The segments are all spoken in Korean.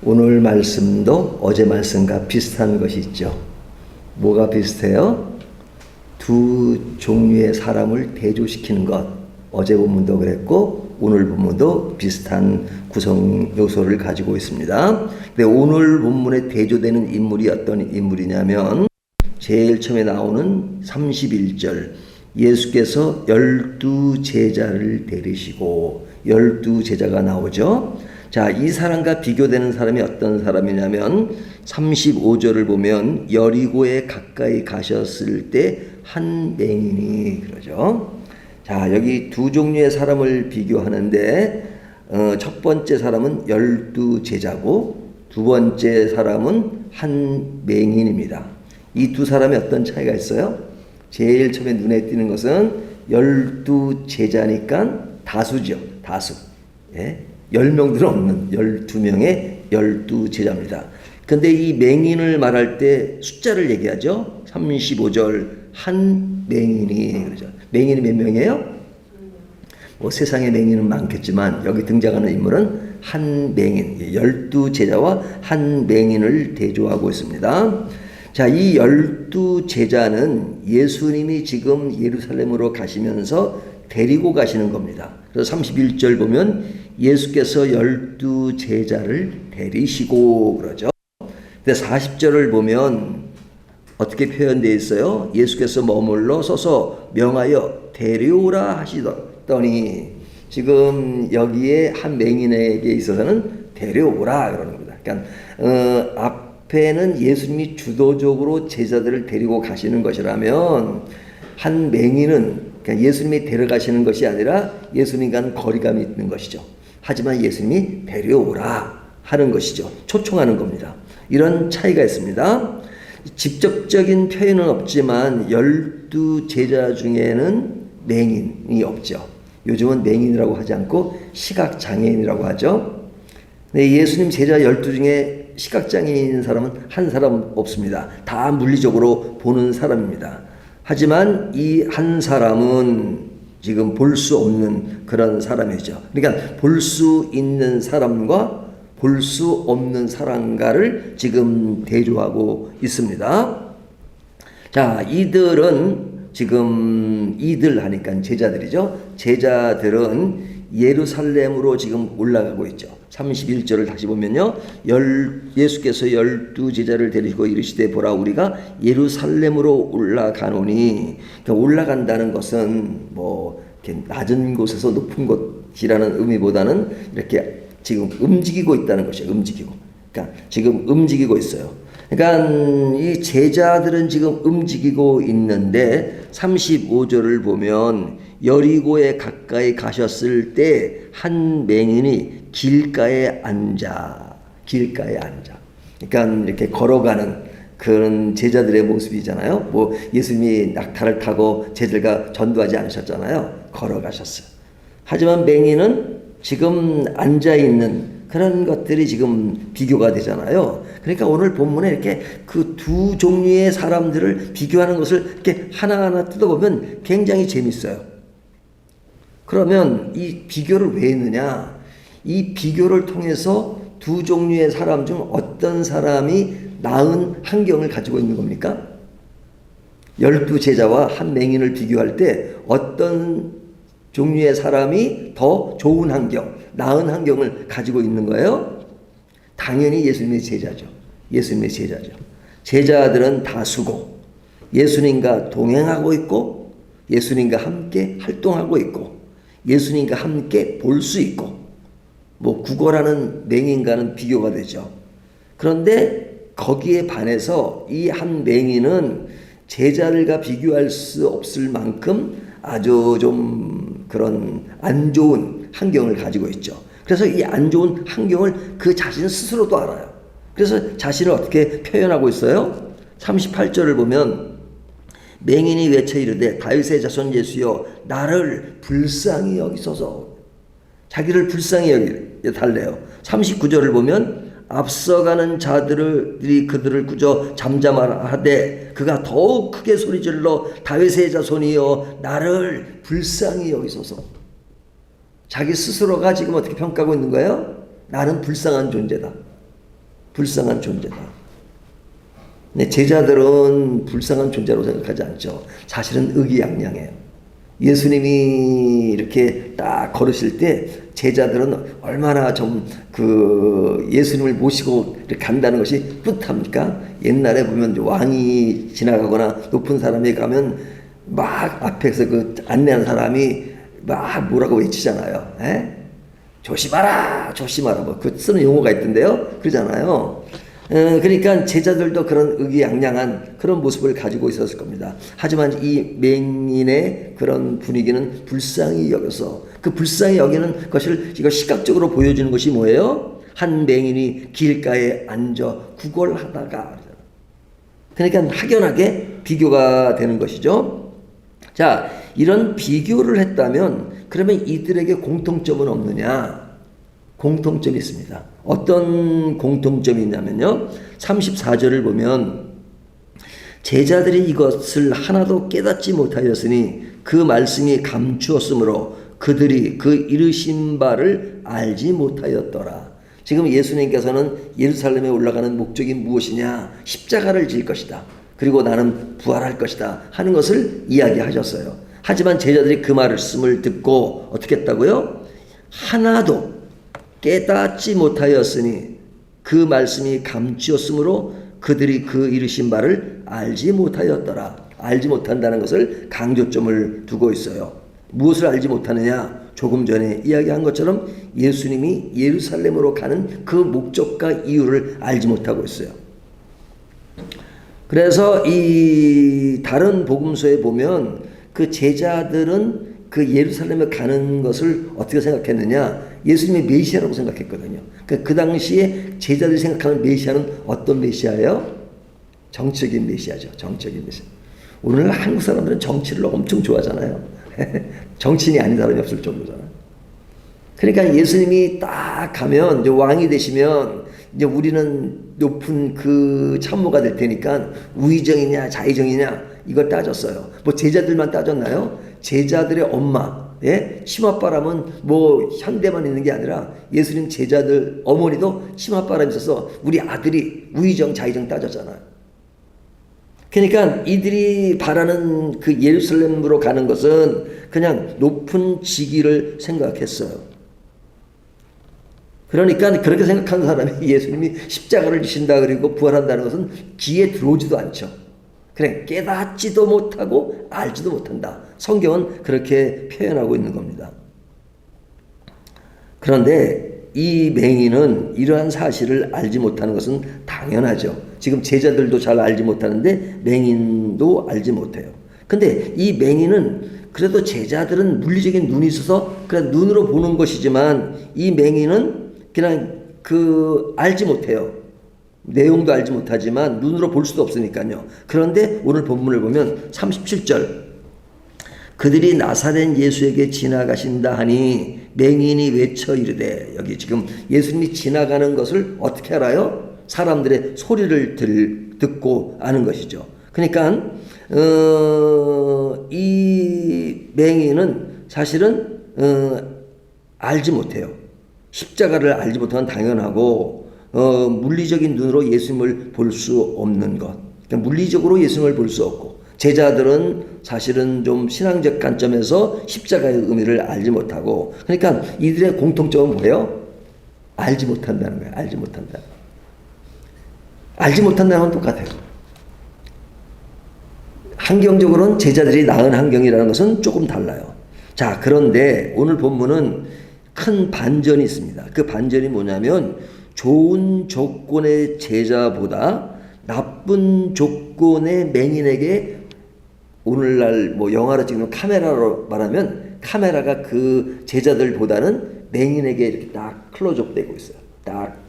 오늘 말씀도 어제 말씀과 비슷한 것이 있죠. 뭐가 비슷해요? 두 종류의 사람을 대조시키는 것. 어제 본문도 그랬고 오늘 본문도 비슷한 구성 요소를 가지고 있습니다. 근데 오늘 본문에 대조되는 인물이 어떤 인물이냐면 제일 처음에 나오는 31절, 예수께서 12제자를 데리시고 12제자가 나오죠. 자, 이 사람과 비교되는 사람이 어떤 사람이냐면 35절을 보면 여리고에 가까이 가셨을 때 한 맹인이 그러죠. 자, 여기 두 종류의 사람을 비교하는데 첫 번째 사람은 12제자고 두 번째 사람은 한 맹인입니다. 이 두 사람이 어떤 차이가 있어요? 제일 처음에 눈에 띄는 것은 12제자니까 다수죠. 다수. 예? 10명도 넘는 12명의 12제자입니다. 근데 이 맹인을 말할 때 숫자를 얘기하죠. 35절 한 맹인이 그러죠. 맹인이 몇 명이에요? 뭐 세상에 맹인은 많겠지만 여기 등장하는 인물은 한 맹인, 12제자와 한 맹인을 대조하고 있습니다. 자, 이 12제자는 예수님이 지금 예루살렘으로 가시면서 데리고 가시는 겁니다. 그래서 31절 보면 예수께서 12제자를 데리시고 그러죠. 근데 40절을 보면 어떻게 표현되어 있어요? 예수께서 머물러 서서 명하여 데려오라 하시더니 지금 여기에 한 맹인에게 있어서는 데려오라 그러는 겁니다. 그러니까 앞에는 예수님이 주도적으로 제자들을 데리고 가시는 것이라면 한 맹인은 그러니까 예수님이 데려가시는 것이 아니라 예수님과는 거리감이 있는 것이죠. 하지만 예수님이 데려오라 하는 것이죠. 초청하는 겁니다. 이런 차이가 있습니다. 직접적인 표현은 없지만 12제자 중에는 맹인이 없죠. 요즘은 맹인이라고 하지 않고 시각장애인이라고 하죠. 근데 예수님 제자 12 중에 시각장애인 사람은 한 사람 없습니다. 다 물리적으로 보는 사람입니다. 하지만 이 한 사람은 지금 볼 수 없는 그런 사람이죠. 그러니까 볼 수 있는 사람과 볼 수 없는 사람과를 지금 대조하고 있습니다. 자, 이들은 지금 이들 하니까 제자들이죠. 제자들은 예루살렘으로 지금 올라가고 있죠. 31절을 다시 보면요. 예수께서 12제자를 데리시고 이르시되 보라 우리가 예루살렘으로 올라가노니, 그러니까 올라간다는 것은 뭐 이렇게 낮은 곳에서 높은 곳이라는 의미보다는 이렇게 지금 움직이고 있다는 것이에요. 움직이고. 그러니까 지금 움직이고 있어요. 그러니까 이 제자들은 지금 움직이고 있는데 35절을 보면 여리고에 가까이 가셨을 때 한 맹인이 길가에 앉아. 그러니까 이렇게 걸어가는 그런 제자들의 모습이잖아요. 뭐 예수님이 낙타를 타고 제자들과 전도하지 않으셨잖아요. 걸어가셨어요. 하지만 맹인은 지금 앉아있는 그런 것들이 지금 비교가 되잖아요. 그러니까 오늘 본문에 이렇게 그 두 종류의 사람들을 비교하는 것을 이렇게 하나하나 뜯어보면 굉장히 재밌어요. 그러면 이 비교를 왜 했느냐? 이 비교를 통해서 두 종류의 사람 중 어떤 사람이 나은 환경을 가지고 있는 겁니까? 12제자와 한 맹인을 비교할 때 어떤 종류의 사람이 더 좋은 환경, 나은 환경을 가지고 있는 거예요? 당연히 예수님의 제자죠. 예수님의 제자죠. 제자들은 다수고 예수님과 동행하고 있고 예수님과 함께 활동하고 있고 예수님과 함께 볼 수 있고 뭐 구걸하는 맹인과는 비교가 되죠. 그런데 거기에 반해서 이 한 맹인은 제자들과 비교할 수 없을 만큼 아주 좀 그런 안 좋은 환경을 가지고 있죠. 그래서 이 안 좋은 환경을 그 자신 스스로도 알아요. 그래서 자신을 어떻게 표현하고 있어요? 38절을 보면 맹인이 외쳐 이르되 다윗의 자손 예수여 나를 불쌍히 여기소서. 자기를 불쌍히 여기달래요. 39절을 보면 앞서가는 자들이 그들을 꾸짖어 잠잠하되 그가 더욱 크게 소리질러 다윗의 자손이여 나를 불쌍히 여기소서. 자기 스스로가 지금 어떻게 평가하고 있는 거예요? 나는 불쌍한 존재다. 불쌍한 존재다. 네, 제자들은 불쌍한 존재로 생각하지 않죠. 사실은 의기양양해요. 예수님이 이렇게 딱 걸으실 때 제자들은 얼마나 좀 예수님을 모시고 이렇게 간다는 것이 뿌듯합니까? 옛날에 보면 왕이 지나가거나 높은 사람이 가면 막 앞에서 안내하는 사람이 막 뭐라고 외치잖아요. 에? 조심하라, 조심하라. 뭐 쓰는 용어가 있던데요. 그러잖아요. 그러니까 제자들도 그런 의기양양한 그런 모습을 가지고 있었을 겁니다. 하지만 이 맹인의 그런 분위기는 불쌍히 여겨서 그 불쌍히 여기는 것을 이거 시각적으로 보여주는 것이 뭐예요? 한 맹인이 길가에 앉아 구걸하다가, 그러니까 확연하게 비교가 되는 것이죠. 자, 이런 비교를 했다면 그러면 이들에게 공통점은 없느냐? 공통점이 있습니다. 어떤 공통점이 있냐면요, 34절을 보면 제자들이 이것을 하나도 깨닫지 못하였으니 그 말씀이 감추었으므로 그들이 그 이르신 바를 알지 못하였더라. 지금 예수님께서는 예루살렘에 올라가는 목적이 무엇이냐? 십자가를 질 것이다. 그리고 나는 부활할 것이다 하는 것을 이야기하셨어요. 하지만 제자들이 그 말씀을 듣고 어떻게 했다고요? 하나도 깨닫지 못하였으니 그 말씀이 감추었으므로 그들이 그 이르신 바를 알지 못하였더라. 알지 못한다는 것을 강조점을 두고 있어요. 무엇을 알지 못하느냐? 조금 전에 이야기한 것처럼 예수님이 예루살렘으로 가는 그 목적과 이유를 알지 못하고 있어요. 그래서 이 다른 복음서에 보면 그 제자들은 그 예루살렘에 가는 것을 어떻게 생각했느냐? 예수님의 메시아라고 생각했거든요. 그 당시에 제자들이 생각하는 메시아는 어떤 메시아예요? 정치적인 메시아죠. 정치적인 메시아. 오늘 한국 사람들은 정치를 엄청 좋아하잖아요. 정치인이 아닌 사람이 없을 정도잖아요. 그러니까 예수님이 딱 가면 이제 왕이 되시면 이제 우리는 높은 그 참모가 될 테니까 우의정이냐 자의정이냐 이걸 따졌어요. 뭐 제자들만 따졌나요? 제자들의 엄마, 예? 치맛바람은 뭐 현대만 있는 게 아니라 예수님 제자들 어머니도 치맛바람이 있어서 우리 아들이 우의정 자의정 따졌잖아요. 그러니까 이들이 바라는 그 예루살렘으로 가는 것은 그냥 높은 직위를 생각했어요. 그러니까 그렇게 생각하는 사람이 예수님이 십자가를 지신다 그리고 부활한다는 것은 귀에 들어오지도 않죠. 그래, 깨닫지도 못하고 알지도 못한다. 성경은 그렇게 표현하고 있는 겁니다. 그런데 이 맹인은 이러한 사실을 알지 못하는 것은 당연하죠. 지금 제자들도 잘 알지 못하는데 맹인도 알지 못해요. 근데 이 맹인은 그래도 제자들은 물리적인 눈이 있어서 그냥 눈으로 보는 것이지만 이 맹인은 그냥 알지 못해요. 내용도 알지 못하지만 눈으로 볼 수도 없으니까요. 그런데 오늘 본문을 보면 37절 그들이 나사렛 예수에게 지나가신다 하니 맹인이 외쳐 이르되, 여기 지금 예수님이 지나가는 것을 어떻게 알아요? 사람들의 소리를 듣고 아는 것이죠. 그러니까 이 맹인은 사실은 알지 못해요. 십자가를 알지 못하는 당연하고 물리적인 눈으로 예수님을 볼 수 없는 것. 그러니까 물리적으로 예수님을 볼 수 없고 제자들은 사실은 좀 신앙적 관점에서 십자가의 의미를 알지 못하고, 그러니까 이들의 공통점은 뭐예요? 알지 못한다는 거예요. 알지 못한다. 알지 못한다는 건 똑같아요. 환경적으로는 제자들이 나은 환경이라는 것은 조금 달라요. 자, 그런데 오늘 본문은 큰 반전이 있습니다. 그 반전이 뭐냐면 좋은 조건의 제자보다 나쁜 조건의 맹인에게, 오늘날 뭐 영화로 찍는 카메라로 말하면 카메라가 그 제자들보다는 맹인에게 이렇게 딱 클로즈업 되고 있어요. 딱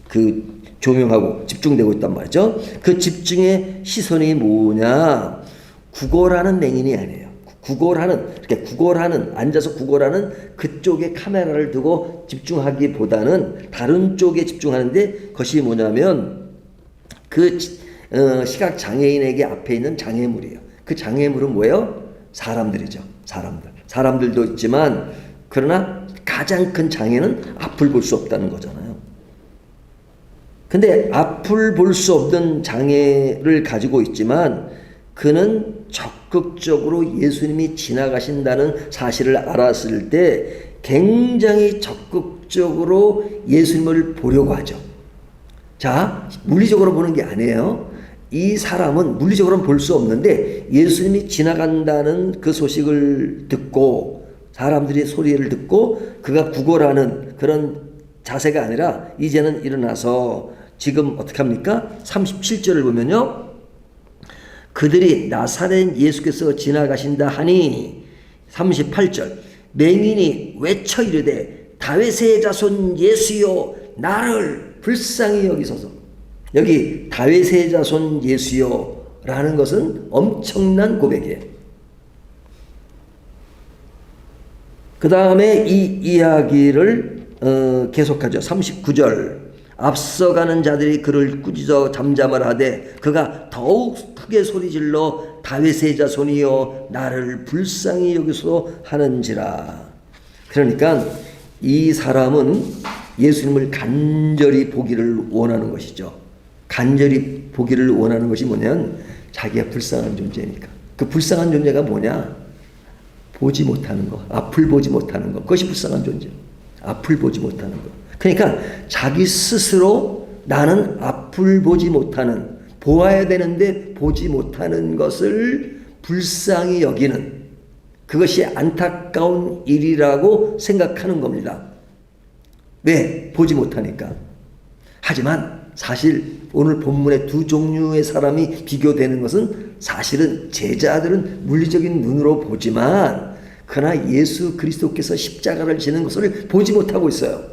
그 조명하고 집중되고 있단 말이죠. 그 집중의 시선이 뭐냐? 구걸하는 맹인이 아니에요. 구걸하는 앉아서 구걸하는 그쪽에 카메라를 두고 집중하기보다는 다른 쪽에 집중하는데, 그것이 뭐냐면 그 시각 장애인에게 앞에 있는 장애물이에요. 그 장애물은 뭐예요? 사람들이죠. 사람들도 있지만 그러나 가장 큰 장애는 앞을 볼 수 없다는 거잖아요. 근데 앞을 볼 수 없는 장애를 가지고 있지만 그는 적극적으로 예수님이 지나가신다는 사실을 알았을 때 굉장히 적극적으로 예수님을 보려고 하죠. 자, 물리적으로 보는 게 아니에요. 이 사람은 물리적으로는 볼 수 없는데 예수님이 지나간다는 그 소식을 듣고 사람들이 소리를 듣고 그가 구걸하는 그런 자세가 아니라 이제는 일어나서 지금 어떻게 합니까? 37절을 보면요. 그들이 나사렛 예수께서 지나가신다 하니 38절 맹인이 외쳐 이르되 다윗의 자손 예수여 나를 불쌍히 여기소서. 여기 다윗의 자손 예수여 라는 것은 엄청난 고백이에요. 그 다음에 이 이야기를 계속하죠. 39절 앞서가는 자들이 그를 꾸짖어 잠잠을 하되 그가 더욱 크게 소리질러 다윗의 자손이여 나를 불쌍히 여기소 하는지라. 그러니까 이 사람은 예수님을 간절히 보기를 원하는 것이죠. 간절히 보기를 원하는 것이 뭐냐면 자기가 불쌍한 존재니까. 그 불쌍한 존재가 뭐냐? 보지 못하는 것, 앞을 보지 못하는 것, 그것이 불쌍한 존재. 앞을 보지 못하는 것. 그러니까 자기 스스로 나는 앞을 보지 못하는, 보아야 되는데 보지 못하는 것을 불쌍히 여기는, 그것이 안타까운 일이라고 생각하는 겁니다. 왜? 보지 못하니까. 하지만 사실 오늘 본문의 두 종류의 사람이 비교되는 것은 사실은 제자들은 물리적인 눈으로 보지만 그러나 예수 그리스도께서 십자가를 지는 것을 보지 못하고 있어요.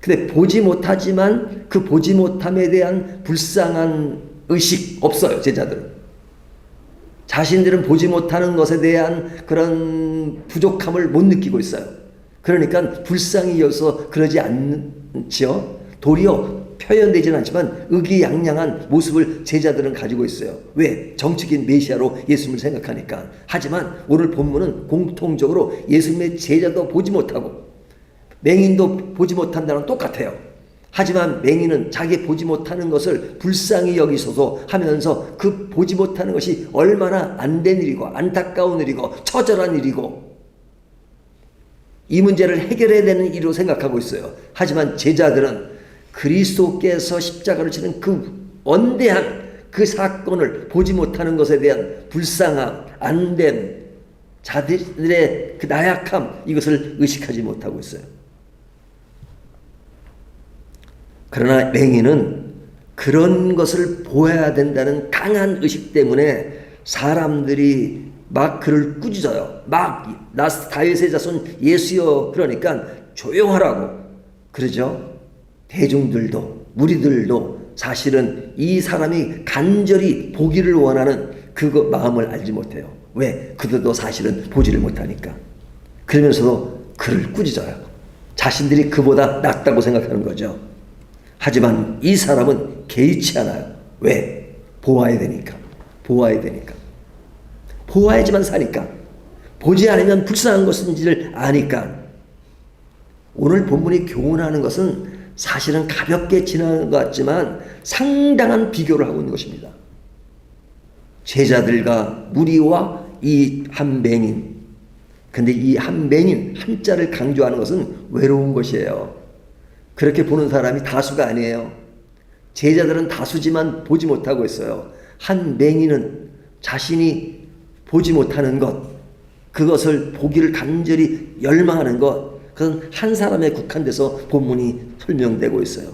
근데 보지 못하지만 그 보지 못함에 대한 불쌍한 의식 없어요. 제자들은. 자신들은 보지 못하는 것에 대한 그런 부족함을 못 느끼고 있어요. 그러니까 불쌍히 여기서 그러지 않지요. 도리어 표현되지는 않지만 의기양양한 모습을 제자들은 가지고 있어요. 왜? 정치적인 메시아로 예수님을 생각하니까. 하지만 오늘 본문은 공통적으로 예수님의 제자도 보지 못하고 맹인도 보지 못한다는 똑같아요. 하지만 맹인은 자기 보지 못하는 것을 불쌍히 여기소서 하면서 그 보지 못하는 것이 얼마나 안 된 일이고 안타까운 일이고 처절한 일이고 이 문제를 해결해야 되는 일로 생각하고 있어요. 하지만 제자들은 그리스도께서 십자가를 치는 그 원대한 그 사건을 보지 못하는 것에 대한 불쌍함, 안됨, 자들의 그 나약함, 이것을 의식하지 못하고 있어요. 그러나 맹인은 그런 것을 보아야 된다는 강한 의식 때문에 사람들이 막 그를 꾸짖어요. 막 다윗의 자손 예수여 그러니까 조용하라고 그러죠. 대중들도 무리들도 사실은 이 사람이 간절히 보기를 원하는 그 마음을 알지 못해요. 왜? 그들도 사실은 보지를 못하니까. 그러면서도 그를 꾸짖어요. 자신들이 그보다 낫다고 생각하는 거죠. 하지만 이 사람은 개의치 않아요. 왜? 보아야 되니까. 보아야 되니까. 보아야지만 사니까. 보지 않으면 불쌍한 것인지를 아니까. 오늘 본문이 교훈하는 것은 사실은 가볍게 지나는 것 같지만 상당한 비교를 하고 있는 것입니다. 제자들과 무리와 이 한 맹인. 근데 이 한 맹인, 한자를 강조하는 것은 외로운 것이에요. 그렇게 보는 사람이 다수가 아니에요. 제자들은 다수지만 보지 못하고 있어요. 한 맹인은 자신이 보지 못하는 것, 그것을 보기를 간절히 열망하는 것, 그건 한 사람에 국한돼서 본문이 설명되고 있어요.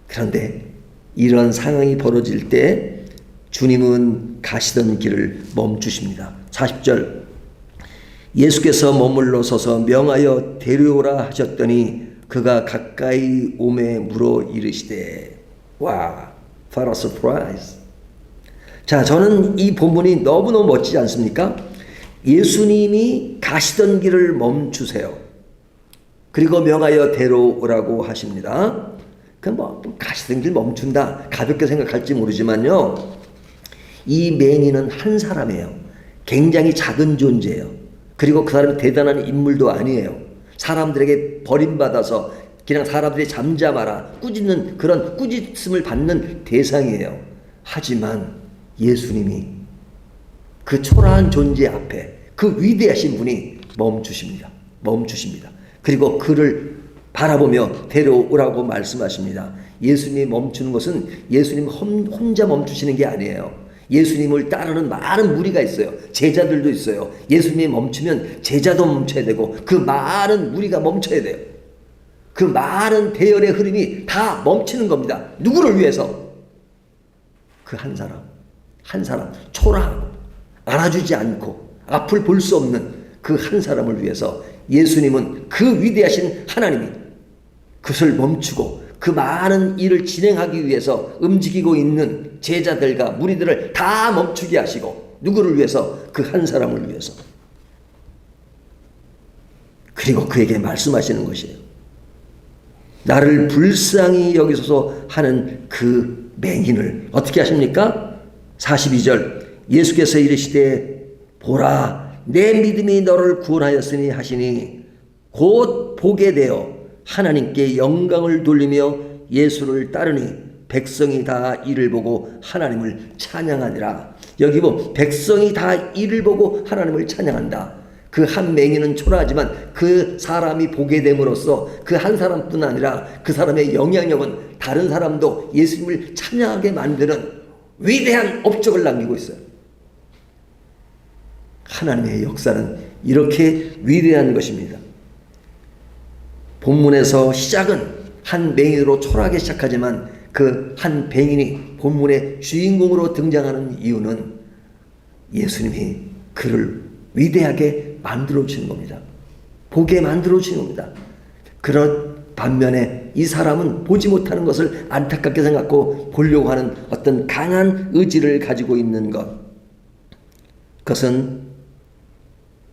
그런데 이런 상황이 벌어질 때 주님은 가시던 길을 멈추십니다. 40절 예수께서 머물러 서서 명하여 데려오라 하셨더니 그가 가까이 오매 물어 이르시되 와, what a surprise. 자, 저는 이 본문이 너무너무 멋지지 않습니까? 예수님이 가시던 길을 멈추세요. 그리고 명하여 데려오라고 하십니다. 그럼 뭐 가시던 길 멈춘다 가볍게 생각할지 모르지만요, 이 맹인은 한 사람이에요. 굉장히 작은 존재예요. 그리고 그 사람은 대단한 인물도 아니에요. 사람들에게 버림받아서 그냥 사람들이 잠잠하라 꾸짖는 그런 꾸짖음을 받는 대상이에요. 하지만 예수님이 그 초라한 존재 앞에 그 위대하신 분이 멈추십니다. 그리고 그를 바라보며 데려오라고 말씀하십니다. 예수님이 멈추는 것은 예수님 혼자 멈추시는 게 아니에요. 예수님을 따르는 많은 무리가 있어요. 제자들도 있어요. 예수님이 멈추면 제자도 멈춰야 되고 그 많은 무리가 멈춰야 돼요. 그 많은 대열의 흐름이 다 멈추는 겁니다. 누구를 위해서? 그 한 사람 초라하고 알아주지 않고 앞을 볼 수 없는 그 한 사람을 위해서 예수님은 그 위대하신 하나님이 그것을 멈추고 그 많은 일을 진행하기 위해서 움직이고 있는 제자들과 무리들을 다 멈추게 하시고 누구를 위해서? 그 한 사람을 위해서. 그리고 그에게 말씀하시는 것이에요. 나를 불쌍히 여기소서 하는 그 맹인을 어떻게 하십니까? 42절 예수께서 이르시되 보라 내 믿음이 너를 구원하였으니 하시니 곧 보게 되어 하나님께 영광을 돌리며 예수를 따르니 백성이 다 이를 보고 하나님을 찬양하니라. 여기 백성이 다 이를 보고 하나님을 찬양한다. 그 한 맹인은 초라하지만 그 사람이 보게 됨으로써 그 한 사람뿐 아니라 그 사람의 영향력은 다른 사람도 예수님을 찬양하게 만드는 위대한 업적을 남기고 있어요. 하나님의 역사는 이렇게 위대한 것입니다. 본문에서 시작은 한 맹인으로 초라하게 시작하지만 그 한 맹인이 본문의 주인공으로 등장하는 이유는 예수님이 그를 위대하게 만들어주는 겁니다. 보게 만들어주는 겁니다. 그런 반면에 이 사람은 보지 못하는 것을 안타깝게 생각하고 보려고 하는 어떤 강한 의지를 가지고 있는 것. 그것은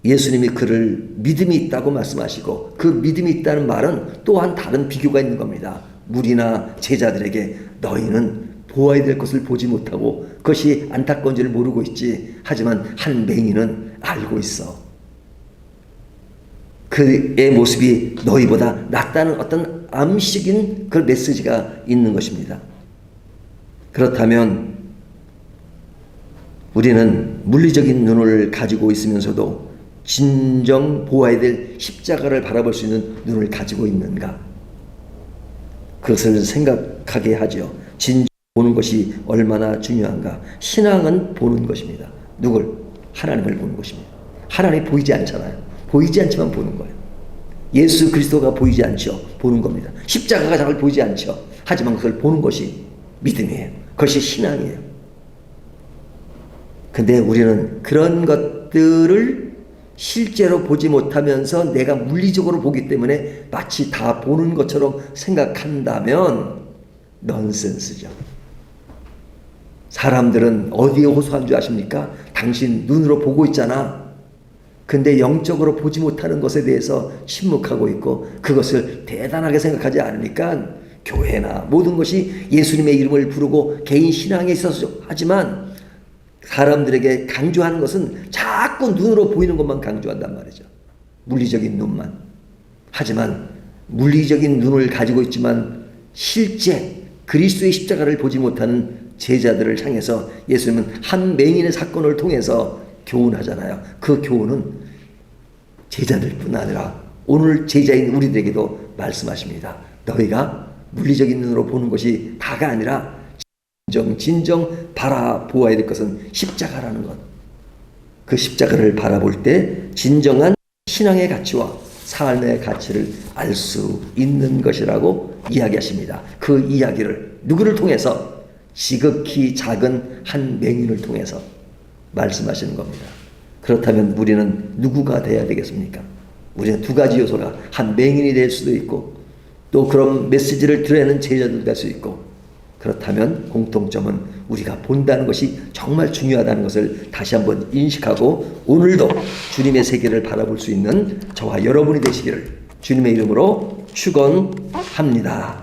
예수님이 그를 믿음이 있다고 말씀하시고 그 믿음이 있다는 말은 또한 다른 비교가 있는 겁니다. 무리나 제자들에게 너희는 보아야 될 것을 보지 못하고 그것이 안타까운지를 모르고 있지. 하지만 한 맹인은 알고 있어. 그의 모습이 너희보다 낫다는 어떤 암시적인 그 메시지가 있는 것입니다. 그렇다면 우리는 물리적인 눈을 가지고 있으면서도 진정 보아야 될 십자가를 바라볼 수 있는 눈을 가지고 있는가? 그것을 생각하게 하죠. 진정 보는 것이 얼마나 중요한가? 신앙은 보는 것입니다. 누굴? 하나님을 보는 것입니다. 하나님이 보이지 않잖아요. 보이지 않지만 보는 거예요. 예수 그리스도가 보이지 않죠. 보는 겁니다. 십자가가 잘 보이지 않죠. 하지만 그걸 보는 것이 믿음이에요. 그것이 신앙이에요. 근데 우리는 그런 것들을 실제로 보지 못하면서 내가 물리적으로 보기 때문에 마치 다 보는 것처럼 생각한다면 넌센스죠. 사람들은 어디에 호소한 줄 아십니까? 당신 눈으로 보고 있잖아. 근데 영적으로 보지 못하는 것에 대해서 침묵하고 있고 그것을 대단하게 생각하지 않으니까 교회나 모든 것이 예수님의 이름을 부르고 개인 신앙에 있어서 하지만 사람들에게 강조하는 것은 자꾸 눈으로 보이는 것만 강조한단 말이죠. 물리적인 눈만. 하지만 물리적인 눈을 가지고 있지만 실제 그리스도의 십자가를 보지 못하는 제자들을 향해서 예수님은 한 맹인의 사건을 통해서 교훈하잖아요. 그 교훈은 제자들뿐 아니라 오늘 제자인 우리들에게도 말씀하십니다. 너희가 물리적인 눈으로 보는 것이 다가 아니라 진정 바라보아야 될 것은 십자가라는 것. 그 십자가를 바라볼 때 진정한 신앙의 가치와 삶의 가치를 알 수 있는 것이라고 이야기하십니다. 그 이야기를 누구를 통해서? 지극히 작은 한 맹인을 통해서 말씀하시는 겁니다. 그렇다면 우리는 누구가 돼야 되겠습니까? 우리는 두 가지 요소가 한 맹인이 될 수도 있고 또 그런 메시지를 들어내는 제자도 될 수 있고 그렇다면 공통점은 우리가 본다는 것이 정말 중요하다는 것을 다시 한번 인식하고 오늘도 주님의 세계를 바라볼 수 있는 저와 여러분이 되시기를 주님의 이름으로 축원합니다.